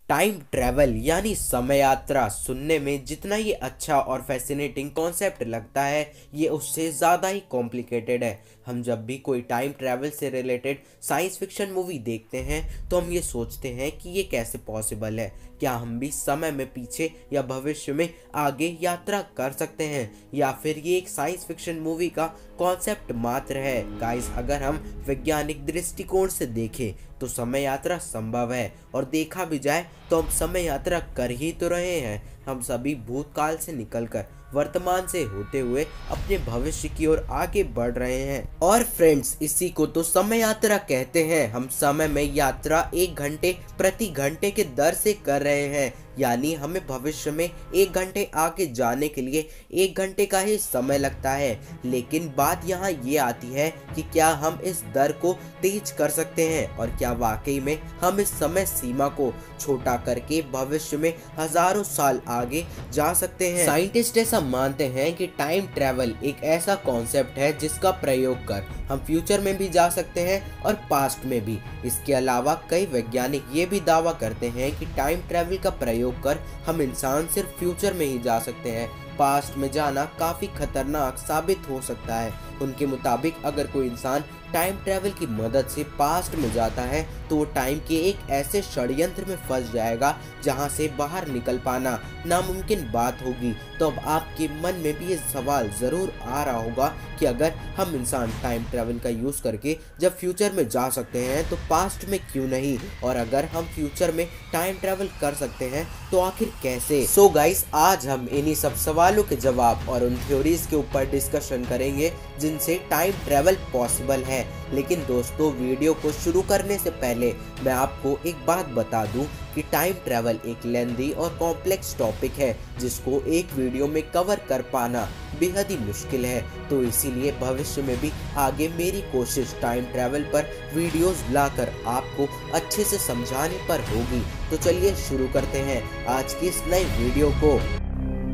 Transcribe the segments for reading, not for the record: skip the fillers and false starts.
Time travel यानी समय यात्रा सुनने में जितना ये अच्छा और फैसिनेटिंग कॉन्सेप्ट लगता है, ये उससे ज़्यादा ही कॉम्प्लिकेटेड है। हम जब भी कोई टाइम ट्रैवल से रिलेटेड साइंस फिक्शन मूवी देखते हैं तो हम ये सोचते हैं कि ये कैसे पॉसिबल है। क्या हम भी समय में पीछे या भविष्य में आगे यात्रा कर सकते हैं, या फिर ये एक साइंस फिक्शन मूवी का कॉन्सेप्ट मात्र है। गाइस, अगर हम वैज्ञानिक दृष्टिकोण से देखें तो समय यात्रा संभव है, और देखा भी जाए तो हम समय यात्रा कर ही तो रहे हैं। हम सभी भूतकाल से निकलकर वर्तमान से होते हुए अपने भविष्य की ओर आगे बढ़ रहे हैं। और फ्रेंड्स, इसी को तो समय यात्रा कहते हैं। हम समय में यात्रा 1 घंटे प्रति घंटे के दर से कर रहे हैं, यानी हमें भविष्य में 1 घंटे आगे जाने के लिए 1 घंटे का ही समय लगता है। लेकिन बात यहाँ ये आती है कि क्या हम इस दर को तेज कर सकते हैं, और क्या वाकई में हम इस समय सीमा को छोटा करके भविष्य में हजारों साल आगे जा सकते हैं। साइंटिस्ट ऐसा मानते हैं कि टाइम ट्रैवल एक ऐसा कॉन्सेप्ट है जिसका प्रयोग कर हम फ्यूचर में भी जा सकते हैं और पास्ट में भी। इसके अलावा कई वैज्ञानिक ये भी दावा करते हैं कि टाइम ट्रैवल का प्रयोग कर हम इंसान सिर्फ फ्यूचर में ही जा सकते हैं। पास्ट में जाना काफी खतरनाक साबित हो सकता है। उनके मुताबिक अगर कोई इंसान टाइम ट्रैवल की मदद से पास्ट में जाता है तो वो टाइम के एक ऐसे षड्यंत्र में फंस जाएगा जहां से बाहर निकल पाना नामुमकिन बात होगी। तो अब आपके मन में भी ये सवाल जरूर आ रहा होगा कि अगर हम इंसान टाइम ट्रैवल का यूज करके जब फ्यूचर में जा सकते हैं तो पास्ट में क्यों नहीं, और अगर हम फ्यूचर में टाइम ट्रैवल कर सकते हैं तो आखिर कैसे। सो गाइस, आज हम इन्हीं सब सवालों के जवाब और उन थ्योरीज के ऊपर डिस्कशन करेंगे जिनसे टाइम ट्रैवल पॉसिबल है। लेकिन दोस्तों, वीडियो को शुरू करने से पहले मैं आपको एक बात बता दूं कि टाइम ट्रैवल एक लेंथी और कॉम्प्लेक्स टॉपिक है जिसको एक वीडियो में कवर कर पाना बेहद ही मुश्किल है। तो इसीलिए भविष्य में भी आगे मेरी कोशिश टाइम ट्रैवल पर वीडियोस लाकर आपको अच्छे से समझाने पर होगी। तो चलिए शुरू करते हैं आज की इस नई वीडियो को।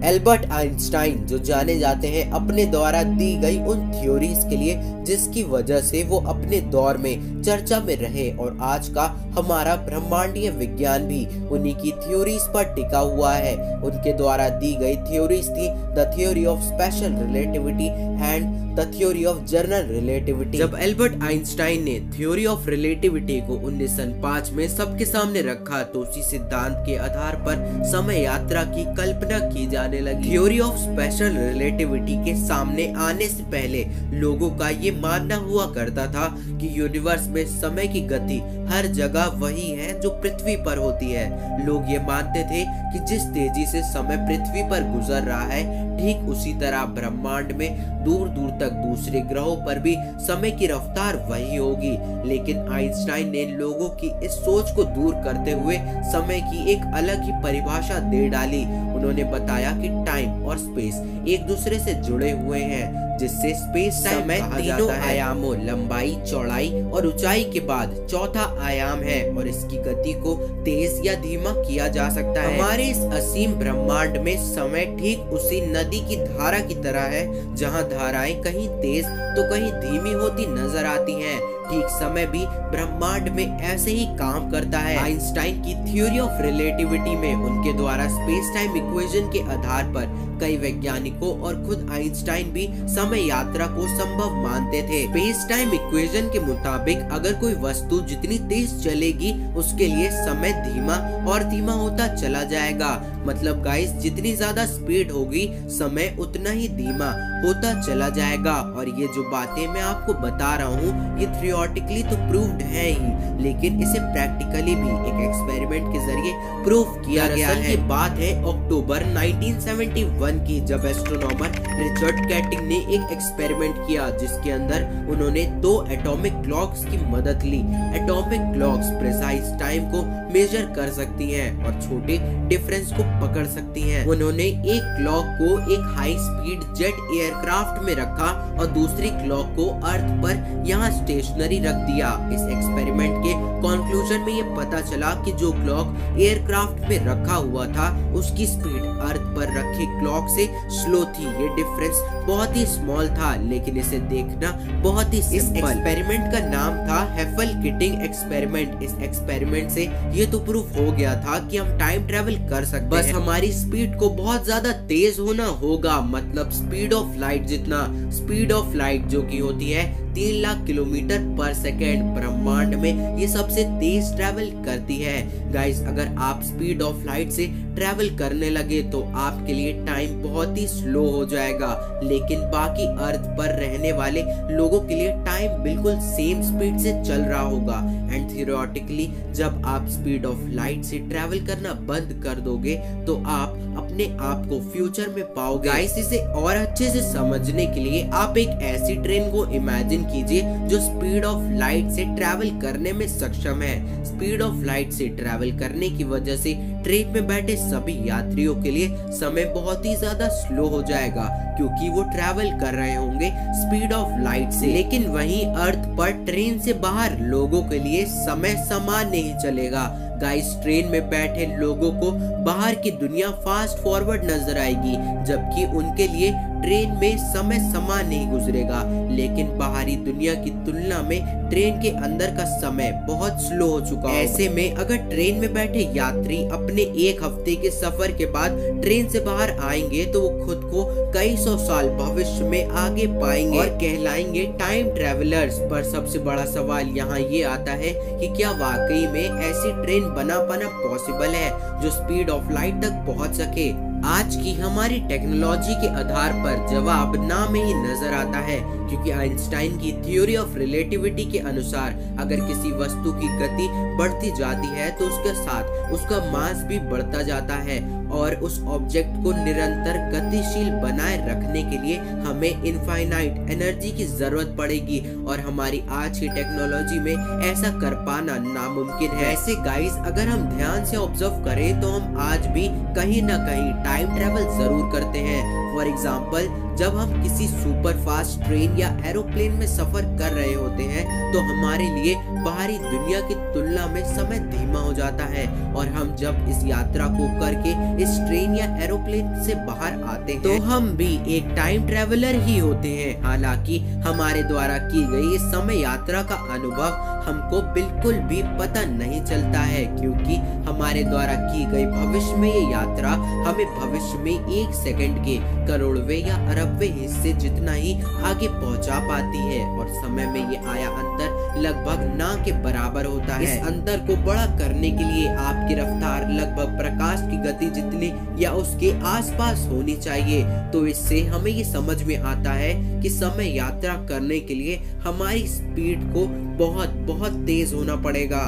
एल्बर्ट आइंस्टाइन, जो जाने जाते हैं अपने द्वारा दी गई उन थ्योरीज के लिए जिसकी वजह से वो अपने दौर में चर्चा में रहे, और आज का हमारा ब्रह्मांडीय विज्ञान भी उन्हीं की थ्योरीज पर टिका हुआ है। उनके द्वारा दी गई थ्योरीज थी the theory of special relativity and the theory of general relativity. जब एल्बर्ट आइंस्टाइन ने थ्योरी ऑफ रिलेटिविटी को 1905 में सबके सामने रखा तो उसी सिद्धांत के आधार पर समय यात्रा की कल्पना की जाने लगी। थ्योरी ऑफ स्पेशल रिलेटिविटी के सामने आने से पहले लोगों का ये मानना हुआ करता था कि यूनिवर्स में समय की गति हर जगह वही है जो पृथ्वी पर होती है। लोग ये मानते थे कि जिस तेजी से समय पृथ्वी पर गुजर रहा है, ठीक उसी तरह ब्रह्मांड में दूर दूर तक दूसरे ग्रहों पर भी समय की रफ्तार वही होगी। लेकिन आइंस्टाइन ने लोगों की इस सोच को दूर करते हुए समय की एक अलग ही परिभाषा दे डाली। उन्होंने बताया कि टाइम और स्पेस एक दूसरे से जुड़े हुए हैं, जिससे स्पेस समय तीनों आयामों लंबाई, चौड़ाई और ऊंचाई के बाद चौथा आयाम है, और इसकी गति को तेज या धीमा किया जा सकता है। हमारे इस असीम ब्रह्मांड में समय ठीक उसी नदी की धारा की तरह है, जहां धाराएं कहीं तेज तो कहीं धीमी होती नजर आती हैं। ठीक समय भी ब्रह्मांड में ऐसे ही काम करता है। आइंस्टाइन की थ्योरी ऑफ रिलेटिविटी में उनके द्वारा स्पेस टाइम इक्वेशन के आधार पर कई वैज्ञानिकों और खुद आइंस्टाइन भी समय यात्रा को संभव मानते थे। स्पेस टाइम इक्वेशन के मुताबिक अगर कोई वस्तु जितनी तेज चलेगी उसके लिए समय धीमा और धीमा होता चला जाएगा। मतलब गाइस, जितनी ज्यादा स्पीड होगी समय उतना ही धीमा होता चला जाएगा। और ये जो बातें मैं आपको बता रहा हूँ ये थियोरेटिकली तो प्रूव्ड है ही, लेकिन इसे प्रैक्टिकली भी एक एक्सपेरिमेंट के जरिए प्रूव किया गया है। ये बात है अक्टूबर 1971 की, जब एस्ट्रोनॉमर रिचर्ड कैटिंग ने एक एक्सपेरिमेंट किया जिसके अंदर उन्होंने 2 एटॉमिक क्लॉक्स की मदद ली। एटॉमिक क्लॉक्स प्रिसाइज टाइम को मेजर कर सकती हैं और छोटे डिफरेंस को पकड़ सकती हैं। उन्होंने एक क्लॉक को एक हाई स्पीड जेट एयरक्राफ्ट में रखा और दूसरी क्लॉक को अर्थ पर यहाँ स्टेशनरी रख दिया। इस एक्सपेरिमेंट के कंक्लूजन में ये पता चला कि जो क्लॉक एयरक्राफ्ट में रखा हुआ था उसकी स्पीड अर्थ पर रखे क्लॉक से स्लो थी। ये डिफरेंस बहुत ही स्मॉल था, लेकिन इसे देखना बहुत ही इस एक्सपेरिमेंट का नाम था हेफल किटिंग एक्सपेरिमेंट। इस एक्सपेरिमेंट से ये तो प्रूफ हो गया था कि हम टाइम ट्रेवल कर सकते हैं, बस हमारी स्पीड को बहुत ज्यादा तेज होना होगा, मतलब स्पीड ऑफ लाइट जितना। स्पीड ऑफ लाइट जो की होती है 3 लाख किलोमीटर पर सेकेंड। ब्रह्मांड में ये सबसे तेज ट्रैवल करती है। गाइस, अगर आप स्पीड ऑफ लाइट से ट्रैवल करने लगे तो आपके लिए टाइम बहुत ही स्लो हो जाएगा, लेकिन बाकी अर्थ पर रहने वाले लोगों के लिए टाइम बिल्कुल सेम स्पीड से चल रहा होगा। एंड थियोरेटिकली जब आप स्पीड ऑफ लाइट से ट्रैवल करना बंद कर दोगे तो आप अपने आप को फ्यूचर में पाओगे। गाइस, इसे और अच्छे से समझने के लिए आप एक ऐसी ट्रेन को इमेजिन कीजिए जो स्पीड ऑफ लाइट से ट्रैवल करने में सक्षम है। स्पीड ऑफ लाइट से ट्रैवल करने की वजह से ट्रेन में बैठे सभी यात्रियों के लिए समय बहुत ही ज्यादा स्लो हो जाएगा, क्योंकि वो ट्रैवल कर रहे होंगे स्पीड ऑफ लाइट से। लेकिन वहीं अर्थ पर ट्रेन से बाहर लोगों के लिए समय समान नहीं चलेगा। गाइस, ट्रेन में बैठे लोगों को बाहर की दुनिया फास्ट फॉरवर्ड नजर आएगी, जबकि उनके लिए ट्रेन में समय समान नहीं गुजरेगा। लेकिन बाहरी दुनिया की तुलना में ट्रेन के अंदर का समय बहुत स्लो हो चुका है। ऐसे में अगर ट्रेन में बैठे यात्री अपने 1 हफ्ते के सफर के बाद ट्रेन से बाहर आएंगे तो वो खुद को कई सौ साल भविष्य में आगे पाएंगे और कहलाएंगे टाइम ट्रेवलर्स। पर सबसे बड़ा सवाल यहाँ ये आता है कि क्या वाकई में ऐसी ट्रेन बना पाना पॉसिबल है जो स्पीड ऑफ लाइट तक पहुँच सके? आज की हमारी टेक्नोलॉजी के आधार पर जवाब ना में ही नजर आता है, क्योंकि आइंस्टाइन की थ्योरी ऑफ रिलेटिविटी के अनुसार अगर किसी वस्तु की गति बढ़ती जाती है तो उसके साथ उसका मास भी बढ़ता जाता है, और उस ऑब्जेक्ट को निरंतर गतिशील बनाए रखने के लिए हमें इनफाइनाइट एनर्जी की जरूरत पड़ेगी, और हमारी आज की टेक्नोलॉजी में ऐसा कर पाना नामुमकिन है। ऐसे गाइस, अगर हम ध्यान से ऑब्जर्व करें तो हम आज भी कहीं ना कहीं टाइम ट्रेवल जरूर करते हैं। फॉर एग्जाम्पल, जब हम किसी सुपर फास्ट ट्रेन या एरोप्लेन में सफर कर रहे होते हैं तो हमारे लिए बाहरी दुनिया की तुलना में समय धीमा हो जाता है, और हम जब इस यात्रा को करके इस ट्रेन या एरोप्लेन से बाहर आते हैं तो हम भी एक टाइम ट्रेवलर ही होते हैं। हालांकि हमारे द्वारा की गई इस समय यात्रा का अनुभव हमको बिल्कुल भी पता नहीं चलता है, क्योंकि हमारे द्वारा की गई भविष्य में ये यात्रा हमें भविष्य में 1 सेकंड के करोड़वे या अरबवे हिस्से जितना ही आगे पहुंचा पाती है, और समय में ये आया अंतर लगभग ना के बराबर होता है। इस अंतर को बड़ा करने के लिए आपकी रफ्तार लगभग प्रकाश की गति जितनी या उसके आसपास होनी चाहिए। तो इससे हमें ये समझ में आता है कि समय यात्रा करने के लिए हमारी स्पीड को बहुत बहुत तेज होना पड़ेगा।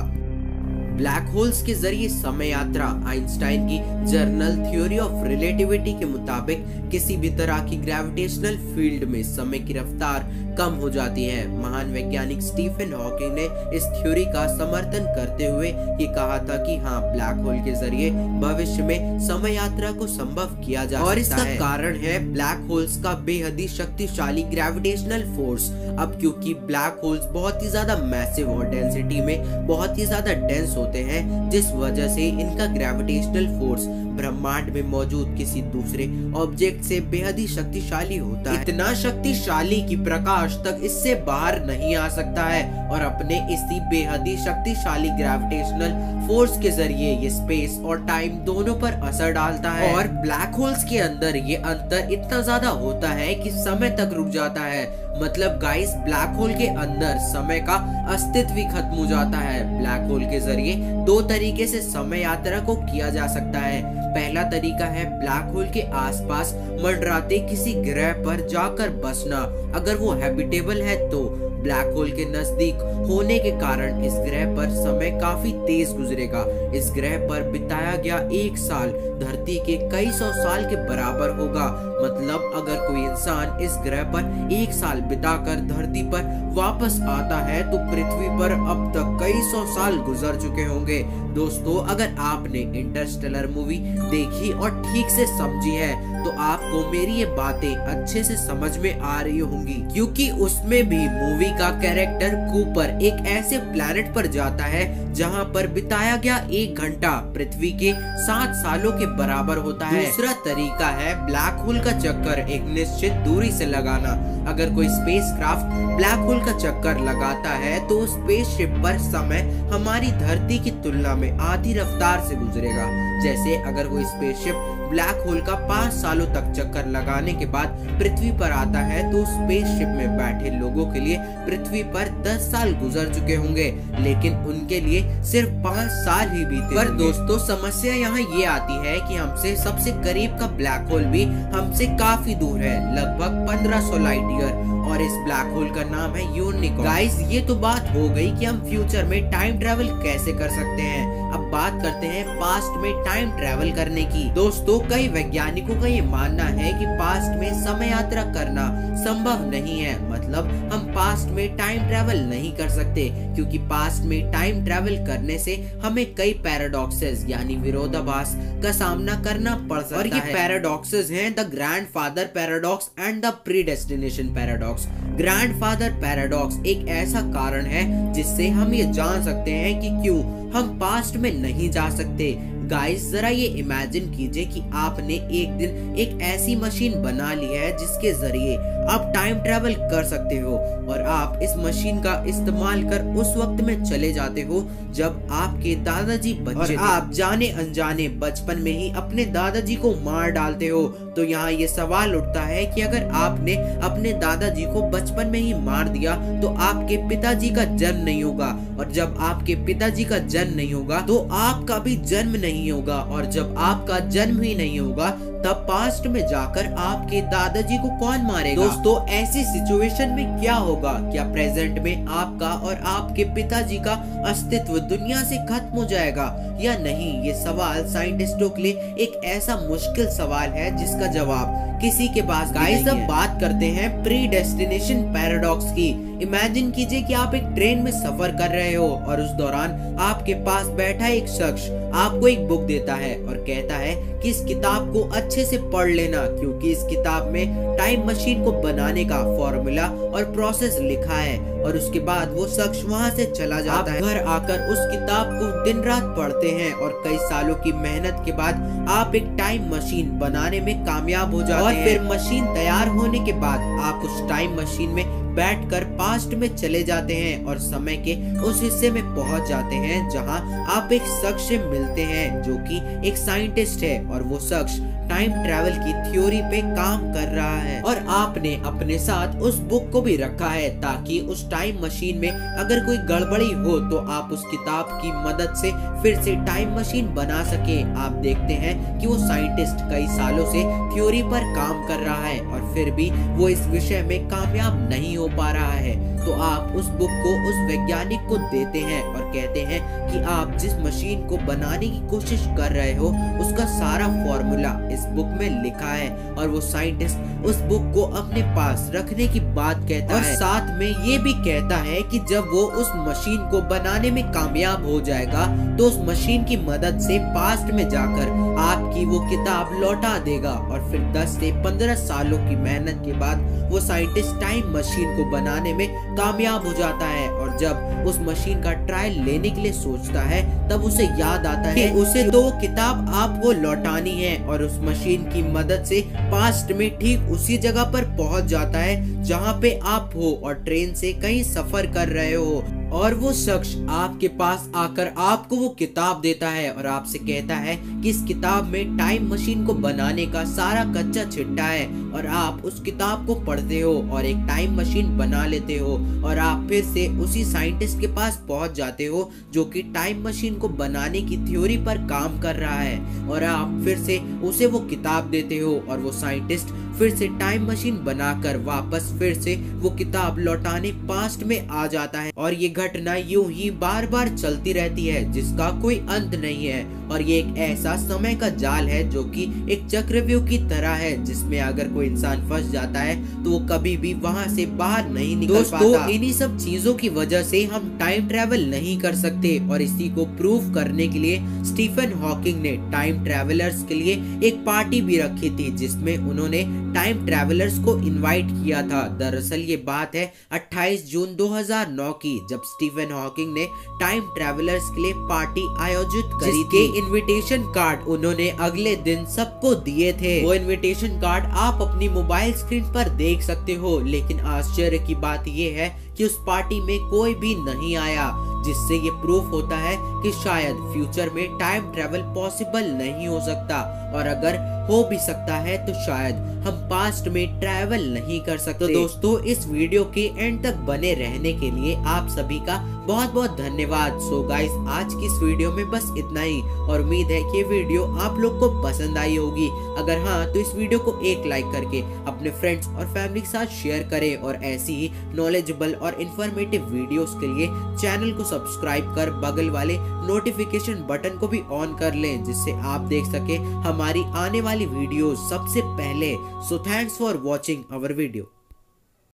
ब्लैक होल्स के जरिए समय यात्रा आइंस्टाइन की जर्नल थ्योरी ऑफ रिलेटिविटी के मुताबिक किसी भी तरह की ग्रेविटेशनल फील्ड में समय की रफ्तार कम हो जाती है। महान वैज्ञानिक स्टीफन हॉकिंग ने इस थ्योरी का समर्थन करते हुए ये कहा था कि हाँ, ब्लैक होल के जरिए भविष्य में समय यात्रा को संभव किया जा सकता है, और इसका कारण है ब्लैक होल्स का बेहद शक्तिशाली ग्रेविटेशनल फोर्स। अब क्योंकि ब्लैक होल्स बहुत ही ज्यादा मैसिव और डेंसिटी में बहुत ही ज्यादा डेंस होते हैं, जिस वजह से इनका ग्रेविटेशनल फोर्स ब्रह्मांड में मौजूद किसी दूसरे ऑब्जेक्ट से बेहद ही शक्तिशाली होता है। इतना शक्तिशाली कि प्रकाश तक इससे बाहर नहीं आ सकता है, और अपने इसी बेहद ही शक्तिशाली ग्रेविटेशनल फोर्स के जरिए ये स्पेस और टाइम दोनों पर असर डालता है। और ब्लैक होल्स के अंदर ये अंतर इतना ज्यादा होता है कि समय तक रुक जाता है। मतलब गाइस, ब्लैक होल के अंदर समय का अस्तित्व ही खत्म हो जाता है। ब्लैक होल के जरिए 2 तरीके से समय यात्रा को किया जा सकता है। पहला तरीका है ब्लैक होल के आसपास मंडराते किसी ग्रह पर जाकर बसना। अगर वो हैबिटेबल है तो ब्लैक होल के नजदीक होने के कारण इस ग्रह पर समय काफी तेज गुजरेगा। इस ग्रह पर बिताया गया 1 साल धरती के कई सौ साल के बराबर होगा। मतलब अगर कोई इंसान इस ग्रह पर 1 साल बिताकर धरती पर वापस आता है तो पृथ्वी पर अब तक कई सौ साल गुजर चुके होंगे। दोस्तों, अगर आपने इंटरस्टेलर मूवी देखी और ठीक से समझी है तो आपको मेरी ये बातें अच्छे से समझ में आ रही होंगी, क्योंकि उसमें भी मूवी का कैरेक्टर कूपर एक ऐसे प्लैनेट पर जाता है जहां पर बिताया गया 1 घंटा पृथ्वी के 7 सालों के बराबर होता है। दूसरा तरीका है ब्लैक होल का चक्कर एक निश्चित दूरी से लगाना। अगर कोई स्पेसक्राफ्ट ब्लैक होल का चक्कर लगाता है तो स्पेसशिप पर समय हमारी धरती की तुलना में आधी रफ्तार से गुजरेगा। जैसे अगर कोई स्पेसशिप ब्लैक होल का 5 सालों तक चक्कर लगाने के बाद पृथ्वी पर आता है तो स्पेसशिप में बैठे लोगों के लिए पृथ्वी पर 10 साल गुजर चुके होंगे, लेकिन उनके लिए सिर्फ 5 साल ही बीते। पर दोस्तों समस्या यहाँ ये आती है कि हमसे सबसे करीब का ब्लैक होल भी हमसे काफी दूर है, लगभग 1500 लाइट ईयर, और इस ब्लैक होल का नाम है यूनिकॉर्न। गाइस ये तो बात हो गई कि हम फ्यूचर में टाइम ट्रेवल कैसे कर सकते हैं। अब बात करते हैं पास्ट में टाइम ट्रेवल करने की। दोस्तों कई वैज्ञानिकों का ये मानना है कि पास्ट में समय यात्रा करना संभव नहीं है, मतलब हम पास्ट में टाइम ट्रेवल नहीं कर सकते, क्योंकि पास्ट में टाइम ट्रेवल करने से हमें कई पैराडॉक्सेस यानी विरोधाभास का सामना करना पड़ सकता है। और ये पैराडॉक्सेस हैं the grandfather paradox and the predestination paradox. Grandfather paradox एक ऐसा कारण है जिससे हम ये जान सकते हैं कि क्यों हम पास्ट में नहीं जा सकते। गाइस जरा ये इमेजिन कीजिए कि आपने एक दिन एक ऐसी मशीन बना ली है जिसके जरिए आप टाइम ट्रेवल कर सकते हो, और आप इस मशीन का इस्तेमाल कर उस वक्त में चले जाते हो जब आपके दादाजी बच्चे थे। आप जाने अनजाने बचपन में ही अपने दादाजी को मार डालते हो। तो यहाँ ये सवाल उठता है कि अगर आपने अपने दादाजी को बचपन में ही मार दिया तो आपके पिताजी का जन्म नहीं होगा, और जब आपके पिताजी का जन्म नहीं होगा तो आपका भी जन्म नहीं होगा, और जब आपका जन्म ही नहीं होगा तब पास्ट में जाकर आपके दादाजी को कौन मारेगा। दोस्तों ऐसी सिचुएशन में क्या होगा? क्या प्रेजेंट में आपका और आपके पिताजी का अस्तित्व दुनिया से खत्म हो जाएगा या नहीं? ये सवाल साइंटिस्टों के लिए एक ऐसा मुश्किल सवाल है जिसका जवाब किसी के पास नहीं है। अब बात करते हैं प्री डेस्टिनेशन पैराडॉक्स की। इमेजिन कीजिए कि आप एक ट्रेन में सफर कर रहे हो और उस दौरान आपके पास बैठा एक शख्स आपको एक बुक देता है और कहता है कि इस किताब को अच्छे से पढ़ लेना, क्योंकि इस किताब में टाइम मशीन को बनाने का फॉर्मूला और प्रोसेस लिखा है। और उसके बाद वो शख्स वहाँ से चला जाता है। घर आकर उस किताब को दिन रात पढ़ते हैं और कई सालों की मेहनत के बाद आप एक टाइम मशीन बनाने में कामयाब हो जाते हैं। और फिर मशीन तैयार होने के बाद आप उस टाइम मशीन में बैठकर पास्ट में चले जाते हैं और समय के उस हिस्से में पहुंच जाते हैं जहां आप एक शख्स से मिलते हैं जो कि एक साइंटिस्ट है, और वो शख्स टाइम ट्रैवल की थ्योरी पे काम कर रहा है। और आपने अपने साथ उस बुक को भी रखा है ताकि उस टाइम मशीन में अगर कोई गड़बड़ी हो तो आप उस किताब की मदद से फिर से टाइम मशीन बना सके। आप देखते हैं कि वो साइंटिस्ट कई सालों से थ्योरी पर काम कर रहा है और फिर भी वो इस विषय में कामयाब नहीं हो पा रहा है। तो आप उस बुक को उस वैज्ञानिक को देते हैं और कहते हैं कि आप जिस मशीन को बनाने की कोशिश कर रहे हो उसका सारा फॉर्मूला इस बुक में लिखा है। और वो साइंटिस्ट उस बुक को अपने पास रखने की बात कहता है, और साथ में ये भी कहता है कि जब वो उस मशीन को बनाने में कामयाब हो जाएगा तो उस मशीन की मदद से पास्ट में जाकर आपकी वो किताब लौटा देगा। और फिर 10 से 15 सालों की मेहनत के बाद वो साइंटिस्ट टाइम मशीन को बनाने में कामयाब हो जाता है। और जब उस मशीन का ट्रायल लेने के लिए सोचता है तब उसे याद आता है कि उसे तो वो किताब आपको लौटानी है, और उस मशीन की मदद से पास्ट में ठीक उसी जगह पर पहुंच जाता है जहां पे आप हो और ट्रेन से कहीं सफर कर रहे हो। और वो शख्स आपके पास आकर आपको वो किताब देता है और आपसे कहता है कि इस किताब में टाइम मशीन को बनाने का सारा कच्चा चिट्ठा है, और आप उस किताब को पढ़ते हो और एक टाइम मशीन बना लेते हो, और आप फिर से उसी साइंटिस्ट के पास पहुंच जाते हो जो कि टाइम मशीन को बनाने की थ्योरी पर काम कर रहा है, और आप फिर से उसे वो किताब देते हो और वो साइंटिस्ट फिर से टाइम मशीन बनाकर वापस फिर से वो किताब लौटाने पास्ट में आ जाता है। और ये घटना यूं ही बार बार चलती रहती है जिसका कोई अंत नहीं है, और ये एक ऐसा समय का जाल है जो कि एक चक्रव्यूह की तरह है जिसमें अगर कोई इंसान फंस जाता है तो वो कभी भी वहां से बाहर नहीं निकल पाता। इन्हीं सब चीजों की वजह से हम टाइम ट्रेवल नहीं कर सकते, और इसी को प्रूव करने के लिए स्टीफन हॉकिंग ने टाइम ट्रेवलर्स के लिए एक पार्टी भी रखी थी जिसमें उन्होंने टाइम ट्रैवलर्स को इनवाइट किया था। दरअसल ये बात है 28 जून 2009 की, जब स्टीफन हॉकिंग ने टाइम ट्रैवलर्स के लिए पार्टी आयोजित करी थी। इनविटेशन कार्ड उन्होंने अगले दिन सबको दिए थे। वो इनविटेशन कार्ड आप अपनी मोबाइल स्क्रीन पर देख सकते हो। लेकिन आश्चर्य की बात ये है कि उस पार्टी में कोई भी नहीं आया, जिससे ये प्रूफ होता है कि शायद फ्यूचर में टाइम ट्रैवल पॉसिबल नहीं हो सकता, और अगर हो भी सकता है तो शायद हम पास्ट में ट्रैवल नहीं कर सकते। तो दोस्तों, इस वीडियो के एंड तक बने रहने के लिए आप सभी का बहुत बहुत धन्यवाद। सो गाइस, आज की इस वीडियो में बस इतना ही, और उम्मीद है कि ये वीडियो आप लोग को पसंद आई होगी। अगर हाँ, तो इस वीडियो को एक लाइक करके अपने फ्रेंड्स और फैमिली के साथ शेयर करें, और ऐसी ही नॉलेजेबल और इन्फॉर्मेटिव वीडियोस के लिए चैनल को सब्सक्राइब कर बगल वाले नोटिफिकेशन बटन को भी ऑन कर लें, जिससे आप देख सके हमारी आने वाली वीडियोस सबसे पहले। So thanks for watching our video.